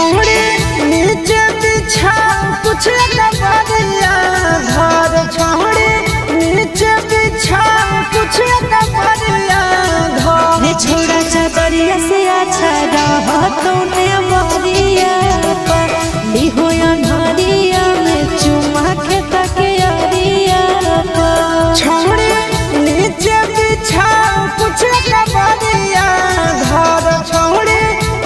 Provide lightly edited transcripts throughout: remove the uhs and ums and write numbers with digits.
छोड़े नीचे बिछा कुछ कबरिया घर छोड़े नीचे बिछा कुछ कबरिया घर छोड़ा चादरिया से अच्छा रहा तूने बरिया पर लिहो अन्हारिया में चुमा के तकिया पर छोड़े नीचे बिछा कुछ कबरिया घर छोड़े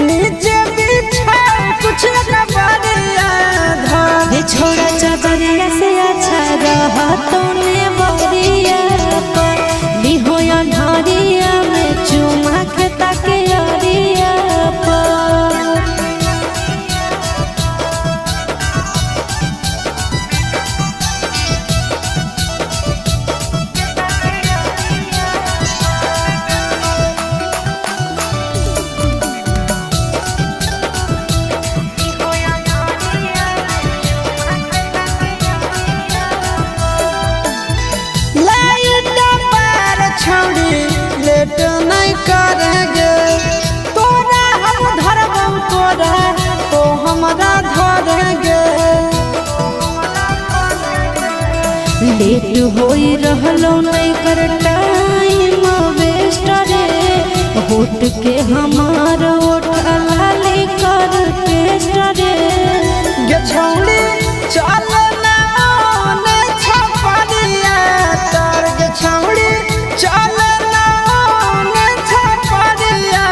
नीचे बिछा कुछ कबरिया घर छोड़ा चादरिया से अच्छा रहा तूने बरिया पर लिहो अन्हारिया में चुमा के तकिया पर छोड़ी लेट नहीं करेंगे तोरा हम धरबम तोरा तो हमरा धरेंगे लेट होई रहलो नहीं कर टाइम वेस्ट रे होट के हमार ओठ लाली कर टेस्ट रे गे छोड़ी चल ना ओने छपरिया तर गे छोड़ी चल ना ओने छपरिया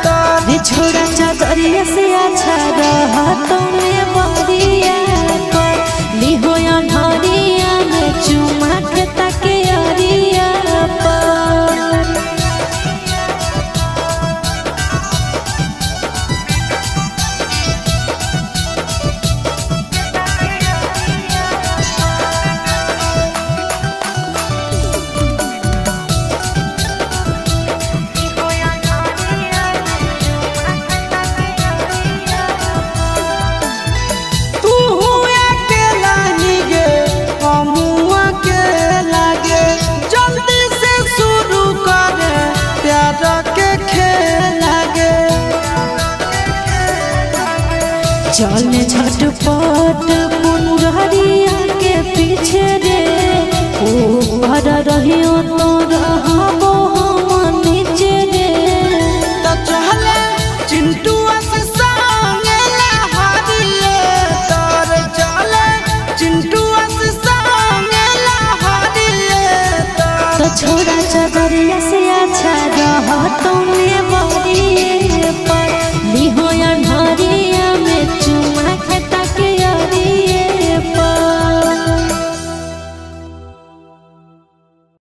तर छोड़ा चादरिया से अच्छा रहा तूने बरिया पर लिहो अन्हारिया में चुमा के तकिया पर तू अकेला निगे हम अकेला गे जल्दी से शुरू करे प्यार के खेला गे चल झटपट पुनरिया के पीछे रे ऊपर रहियो तो रहबो